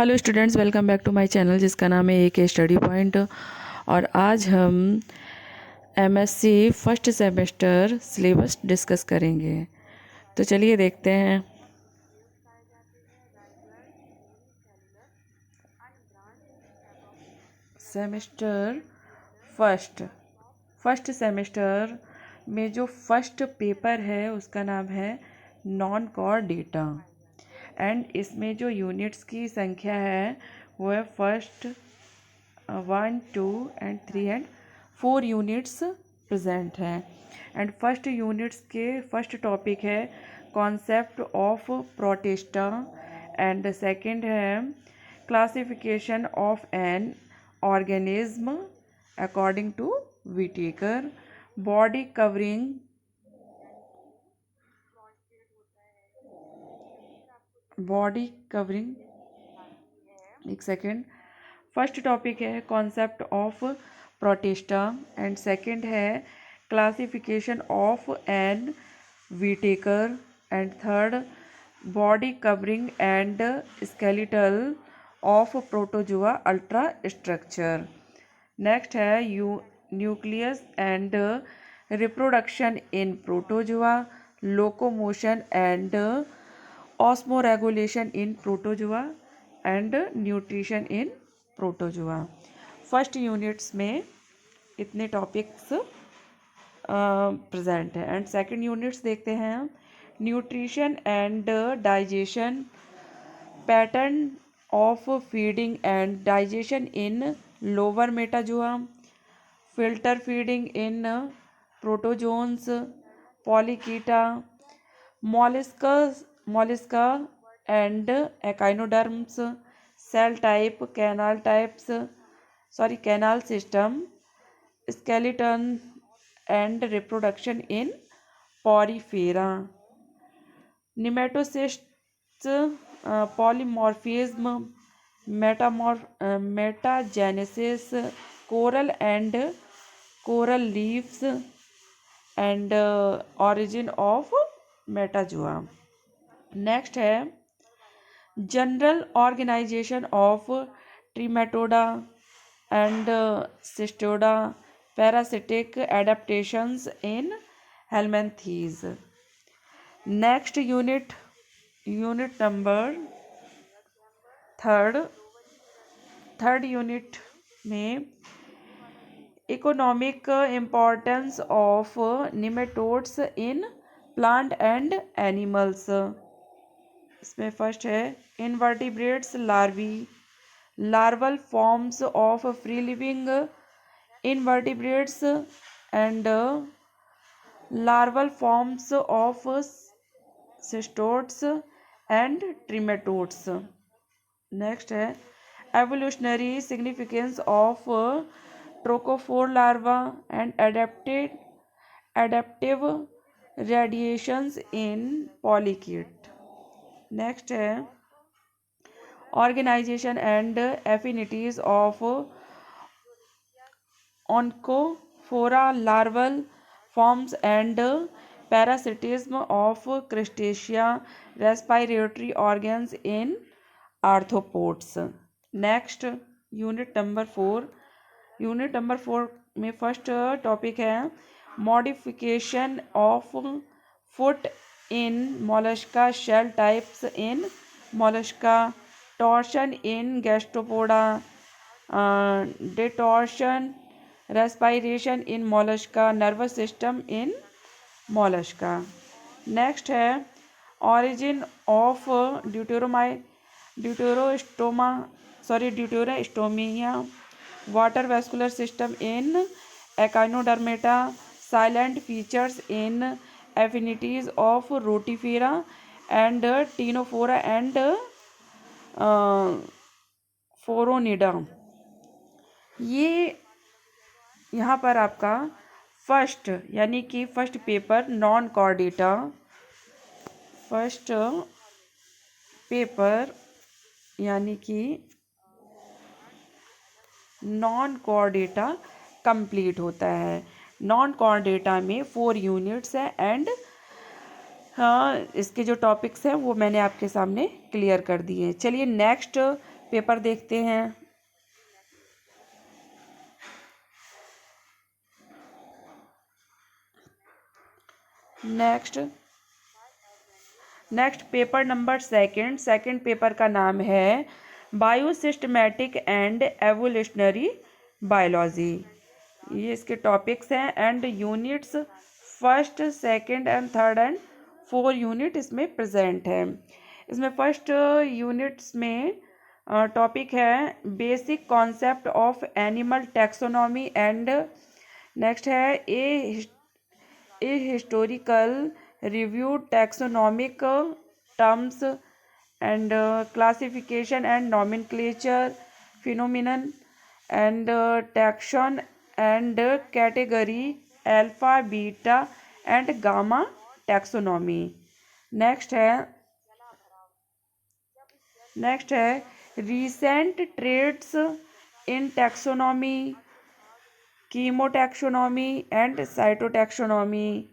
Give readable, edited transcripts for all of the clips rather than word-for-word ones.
Hello students, welcome back to my channel जिसका नाम है AK स्टडी पॉइंट। और आज हम MSc first semester syllabus discuss करेंगे। तो चलिए देखते हैं। सेमेस्टर फर्स्ट सेमेस्टर में जो फर्स्ट पेपर है उसका नाम है नॉन कोर डेटा। एंड इसमें जो यूनिट्स की संख्या है वो है first 1, 2 and 3 and 4 units present हैं। एंड फर्स्ट यूनिट्स के फर्स्ट टॉपिक है concept of protista. And second है classification of an organism according to Whittaker. Body covering एक सेकेंड। फर्स्ट टॉपिक है concept of protista and second है classification of an Whittaker and third body covering and skeletal of protozoa ultra structure. Next है nucleus and reproduction in protozoa, locomotion and osmoregulation in protozoa and nutrition in protozoa. First units में इतने topics present है। And second units देखते हैं nutrition and digestion, pattern of feeding and digestion in lower metazoa, filter feeding in protozoans, polychaeta, mollusca and echinoderms, cell type, canal system, skeleton and reproduction in porifera, nematocysts, polymorphism, metagenesis, coral leaves and origin of metazoa. Next है general organisation of trematoda and cestoda, parasitic adaptations in helminths. Next unit number third unit में economic importance of nematodes in plant and animals. इसमें first है invertebrates larvae, larval forms of free living invertebrates and larval forms of cestodes and trematodes. Next है evolutionary significance of trochophore larva and adaptive radiations in polychaete. Next है organisation and affinities of onychophora, larval forms and parasitism of crustacea, respiratory organs in arthropods. Next unit number 4 में first topic है modification of foot in mollusca, shell types in mollusca, torsion in gastropoda, detorsion respiration in mollusca, nervous system in mollusca. Next है origin of deuterostomia, water vascular system in echinodermata, silent features in affinities of rotifera and ctenophora and phoronida. ये यहाँ पर आपका first यानी कि first paper non core data, first paper यानी कि non core data complete होता है। नॉन कोर डेटा में 4 यूनिट्स हैं एंड इसके जो टॉपिक्स हैं वो मैंने आपके सामने क्लियर कर दिए हैं। चलिए नेक्स्ट पेपर देखते हैं। Next paper number second paper का नाम है बायोसिस्टमैटिक एंड एवोल्यूशनरी बायोलॉजी। ये इसके टॉपिक्स हैं and units first, second and third and 4 unit इसमें प्रेजेंट है। इसमें फर्स्ट यूनिट्स में टॉपिक है basic concept of animal taxonomy and next है a historical review taxonomic terms and classification and nomenclature phenomenon and taxon and category alpha beta and gamma taxonomy. Next है recent trends in taxonomy, chemotaxonomy and cytotaxonomy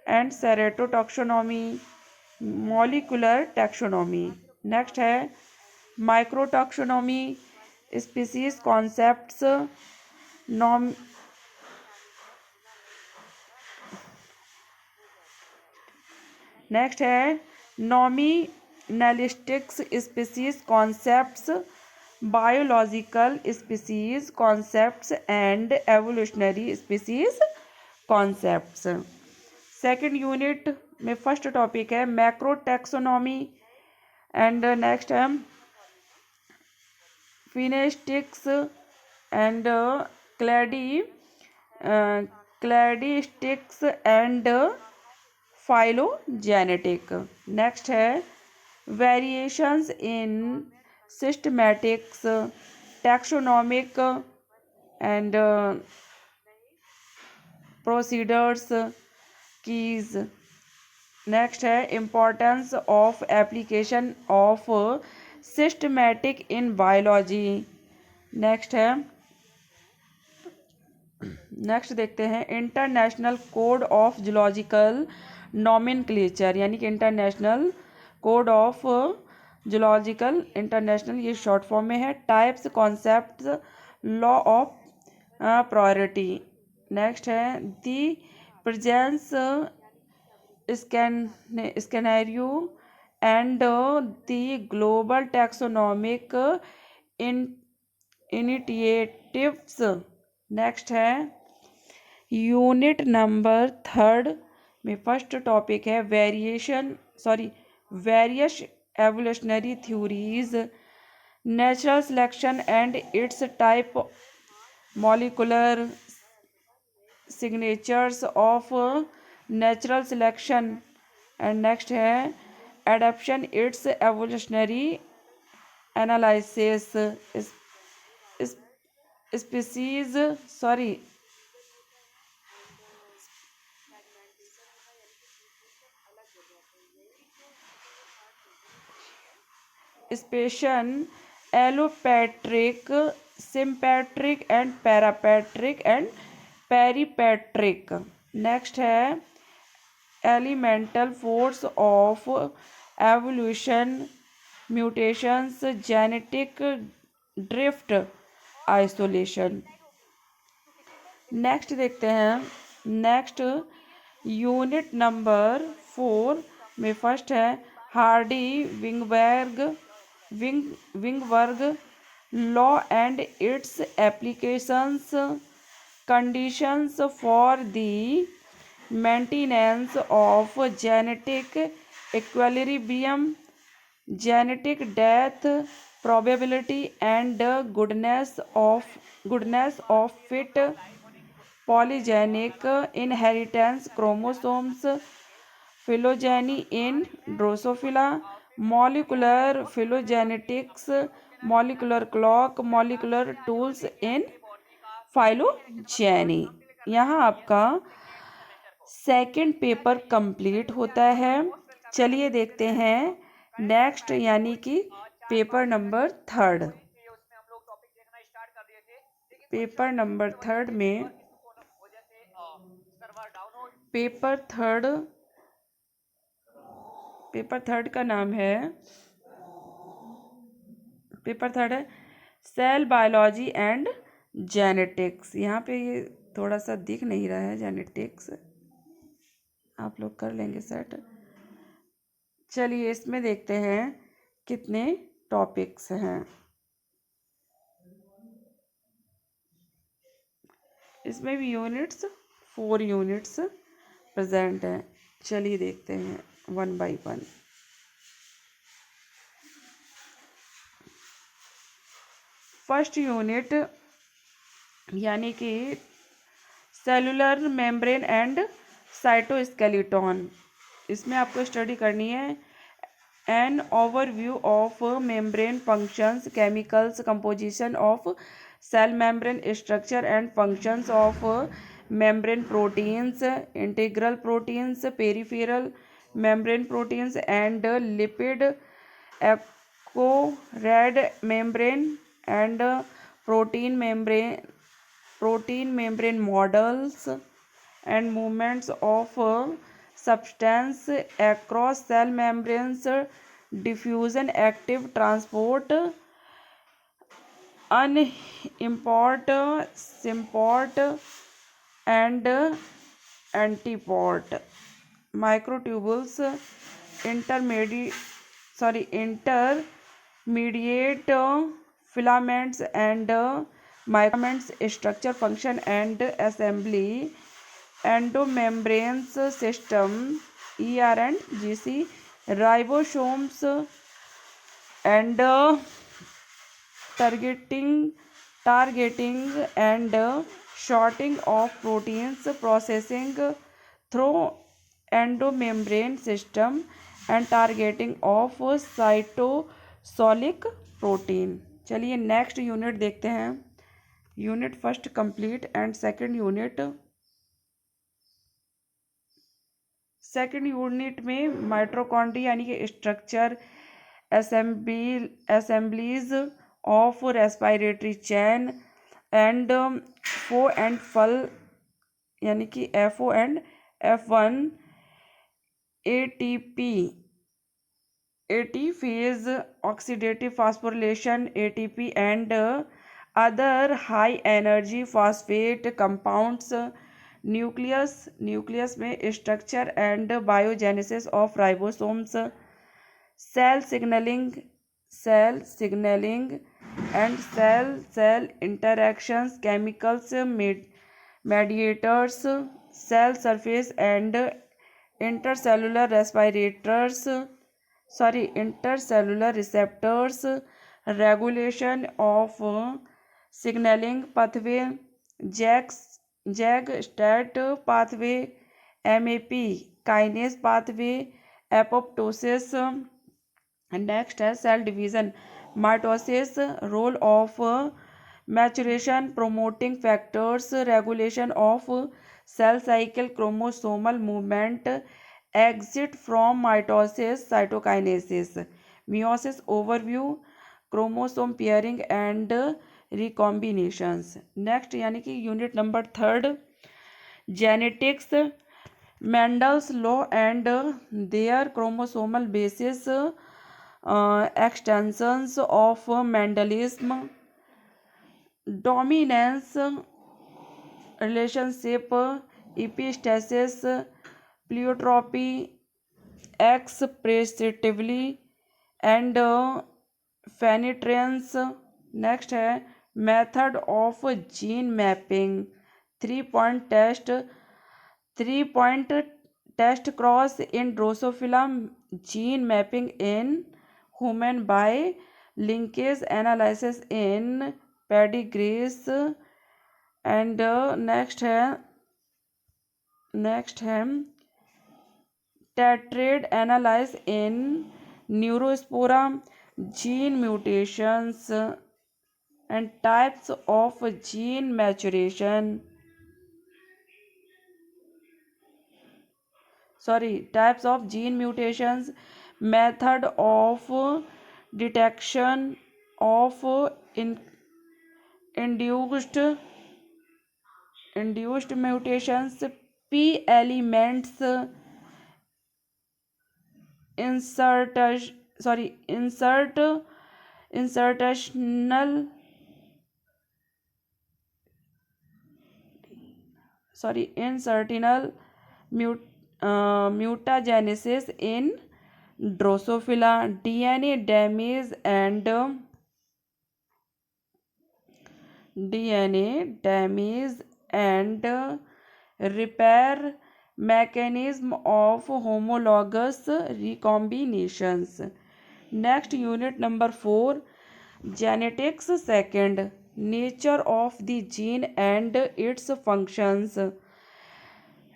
and serotaxonomy, molecular taxonomy. Next है microtaxonomy, species concepts, नॉम next है नॉमिनलिस्टिक्स species concepts, biological species concepts and evolutionary species concepts. Second unit में first topic है macro taxonomy and next है phenetics and cladistics and phylogenetic. Next है variations in systematics, taxonomic and procedures keys. Next है importance of application of systematic in biology. Next देखते हैं international code of zoological nomenclature, यानी कि international code of zoological, international ये short form में है। Types, concepts, law of priority. Next है the present scenario and the global taxonomic initiatives. Next है unit number third में फर्स्ट टॉपिक है various evolutionary theories, natural selection and its type, molecular signatures of natural selection and next है adaptation its evolutionary analysis, species speciation allopatric, sympatric and parapatric and peripatric. Next है elemental force of evolution, mutations, genetic drift, isolation. Next देखते हैं next unit number 4 में first है Hardy Weinberg law and it's applications, conditions for the maintenance of genetic equilibrium, genetic death probability and goodness of fit, polygenic inheritance, chromosomes, phylogeny in Drosophila, molecular phylogenetics, molecular clock, molecular tools in phylogeny। यहाँ आपका second paper complete होता है। चलिए देखते हैं next यानी कि paper number third. Paper number third में पेपर थर्ड का नाम है पेपर थर्ड है सेल बायोलॉजी एंड जेनेटिक्स। यहाँ पे ये थोड़ा सा दिख नहीं रहा है जेनेटिक्स, आप लोग कर लेंगे सेट। चलिए इसमें देखते हैं कितने टॉपिक्स हैं। इसमें भी यूनिट्स 4 यूनिट्स प्रेजेंट हैं। चलिए देखते हैं one by one. First unit यानी कि सेलुलर मेम्ब्रेन एंड साइटोस्केलेटन। इसमें आपको स्टडी करनी है an overview of membrane functions, chemicals, composition of cell membrane, structure and functions of membrane proteins, integral proteins, peripheral membrane proteins and lipid, echo red membrane and protein membrane models and movements of substance across cell membranes, diffusion, active transport, unimport, symport and antiport, microtubules, intermediate filaments and microfilaments, structure, function and assembly, endomembrane system, ER and GC, ribosomes and targeting and sorting of proteins, processing through endomembrane system and targeting of cytosolic protein। चलिए next unit देखते हैं। Unit first complete and second unit में mitochondria यानी कि structure, assemblies of respiratory chain and फो and फल यानी कि FO and F1, AT phase oxidative phosphorylation, ATP and other high energy phosphate compounds, nucleus में structure and biogenesis of ribosomes, cell signaling and cell interactions, chemicals, mediators, cell surface and intercellular receptors, regulation of signaling pathway, JAG-STAT pathway, MAP kinase pathway, apoptosis, next है cell division, mitosis, role of maturation, promoting factors, regulation of cell cycle, chromosomal movement, exit from mitosis, cytokinesis, meiosis, overview, chromosome pairing and recombinations। Next यानी कि unit number third genetics, Mendel's law and their chromosomal basis, extensions of Mendelism, dominance relationship, epistasis, pleiotropy, expressively and penetrance। Next है method of gene mapping, 3 point test cross in Drosophila gene mapping in human by linkage analysis in pedigrees and next है tetrad analysis in neurospora, gene mutations and types of gene maturation, types of gene mutations, method of detection of induced mutations, P elements, insert insertional mutagenesis in Drosophila, DNA damage and repair mechanism of homologous recombinations. Next, unit number 4, genetics. Second, nature of the gene and its functions.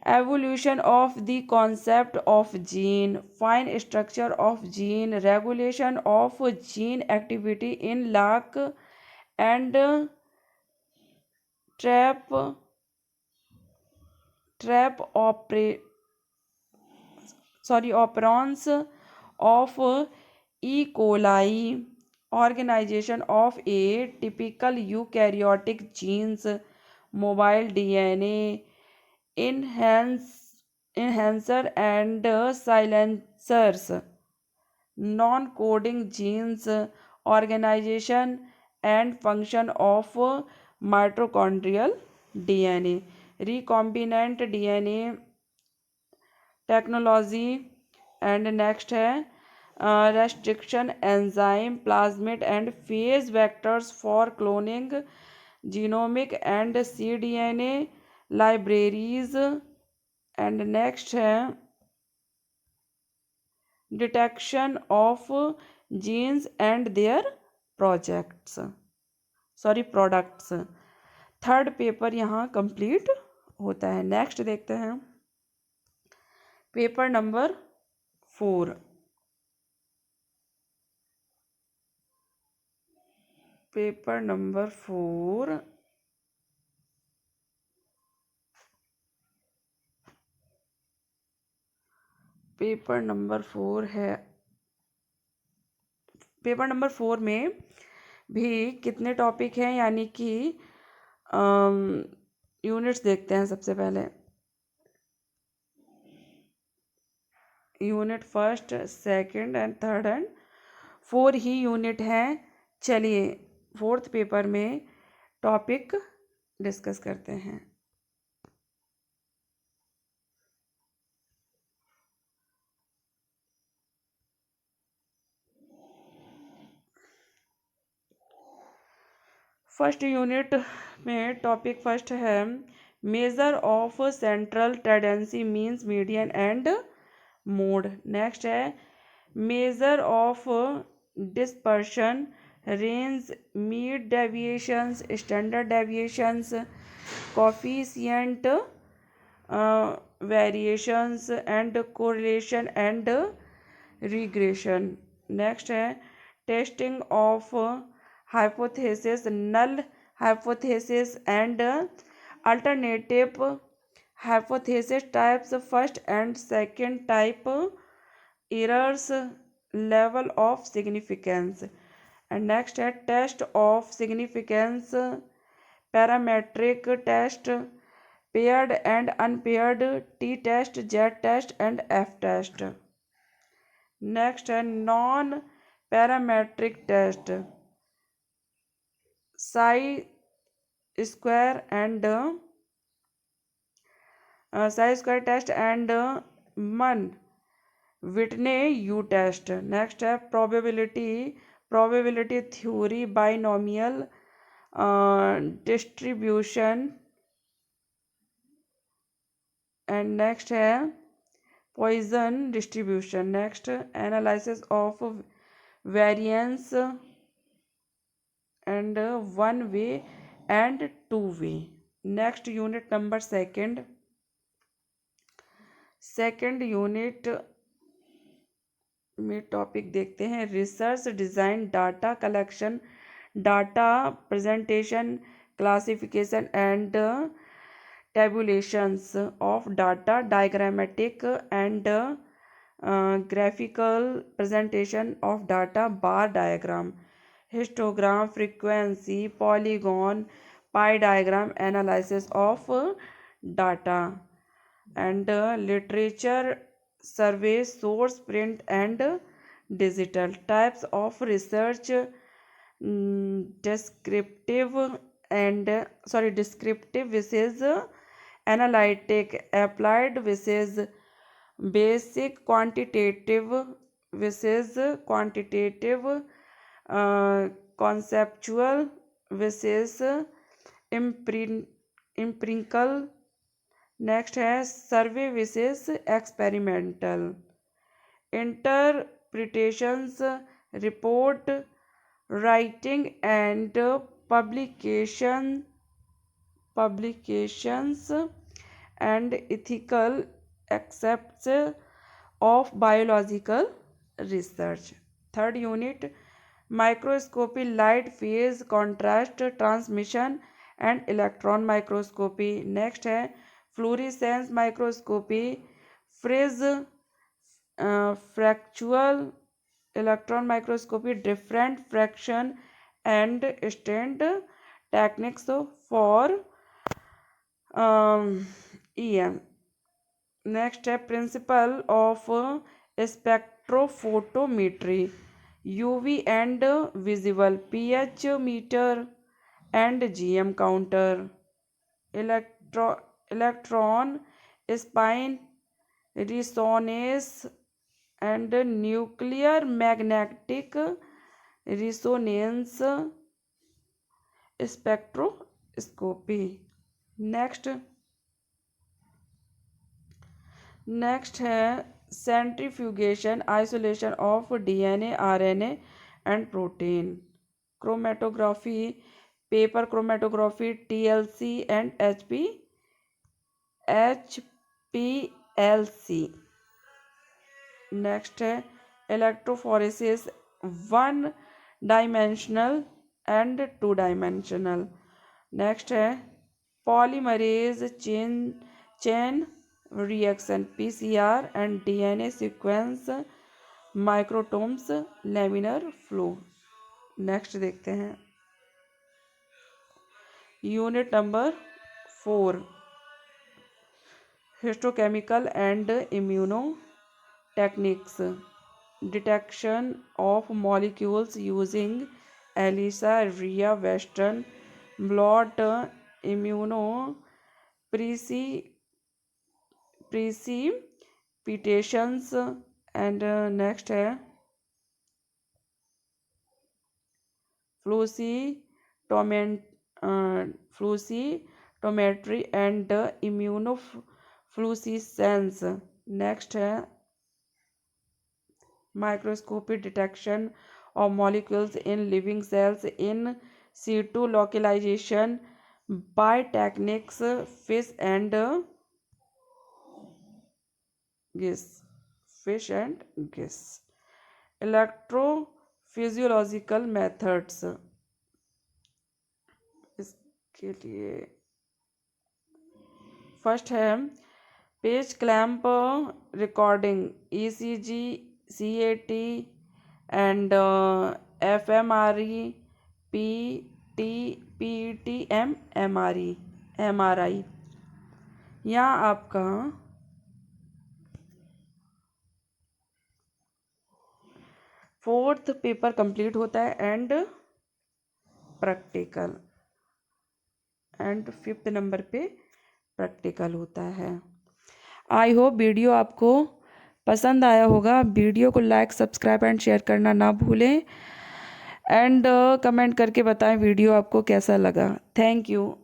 Evolution of the concept of gene, fine structure of gene, regulation of gene activity in lac and trap trap operons of E. coli, organization of a typical eukaryotic genes, mobile DNA, enhancer and silencers, non-coding genes, organization and function of mitochondrial DNA, recombinant DNA technology and next है restriction enzyme plasmid and phage vectors for cloning genomic and cDNA libraries and next है detection of genes and their products. Third paper यहाँ complete होता है। Next देखते हैं paper number 4। Paper number 4 paper number 4 है। Paper number 4 में भी कितने टॉपिक हैं, यानी कि यूनिट्स देखते हैं। सबसे पहले unit first, second and third and 4 ही यूनिट हैं। चलिए फोर्थ पेपर में टॉपिक डिस्कस करते हैं। फर्स्ट यूनिट में टॉपिक फर्स्ट है measure of central tendency means median and mode. Next है measure of dispersion range mean deviations standard deviations coefficient variations and correlation and regression. Next है testing of hypothesis, null hypothesis and alternative hypothesis types, first and second type, errors, level of significance। and next है test of significance, parametric test, paired and unpaired, t test, z test and f test। next है non parametric test, square test and Mann Whitney U test। next है probability theory, binomial distribution and next है Poisson distribution। next analysis of variance and one way and two way। next unit number second unit में topic देखते हैं research design, data collection, data presentation, classification and tabulations of data, diagrammatic and graphical presentation of data, bar diagram, histogram, frequency, polygon, pie diagram, analysis of data and literature, survey, source, print and digital। types of research descriptive versus analytic, applied versus basic, quantitative versus quantitative, conceptual versus empirical. Next है सर्वे विसेस experimental, interpretations, report writing and publications and ethical aspects of biological research. Third unit, microscopy, light, phase, contrast, transmission and electron microscopy. Next है fluorescence microscopy, freeze, fracture electron microscopy, different fraction and stain techniques for EM. Next है principle of spectrophotometry, UV and visible, pH meter and GM counter, electron spin resonance and nuclear magnetic resonance spectroscopy. Next है centrifugation, isolation of DNA, RNA and protein, chromatography, paper chromatography, TLC and HPLC. Next है electrophoresis, 1 dimensional and 2 dimensional. Next है polymerase chain reaction, PCR and DNA sequence microtomes, laminar flow. Next देखते हैं unit number 4, histochemical and immuno techniques, detection of molecules using ELISA, RIA, western blot, immuno precipitations and next है flow cytometry and immunofluorescence. Next है microscopic detection of molecules in living cells, in situ localization by techniques fish and GIS, electrophysiological methods. इसके लिए first है page clamp recording, ECG, CAT and fMRI, PET, MRI. यहाँ आपका fourth paper complete होता है and practical, and 5th number पे practical होता है. आई होप वीडियो आपको पसंद आया होगा. वीडियो को लाइक, सब्सक्राइब एंड शेयर करना ना भूलें, एंड कमेंट करके बताएं वीडियो आपको कैसा लगा. Thank you.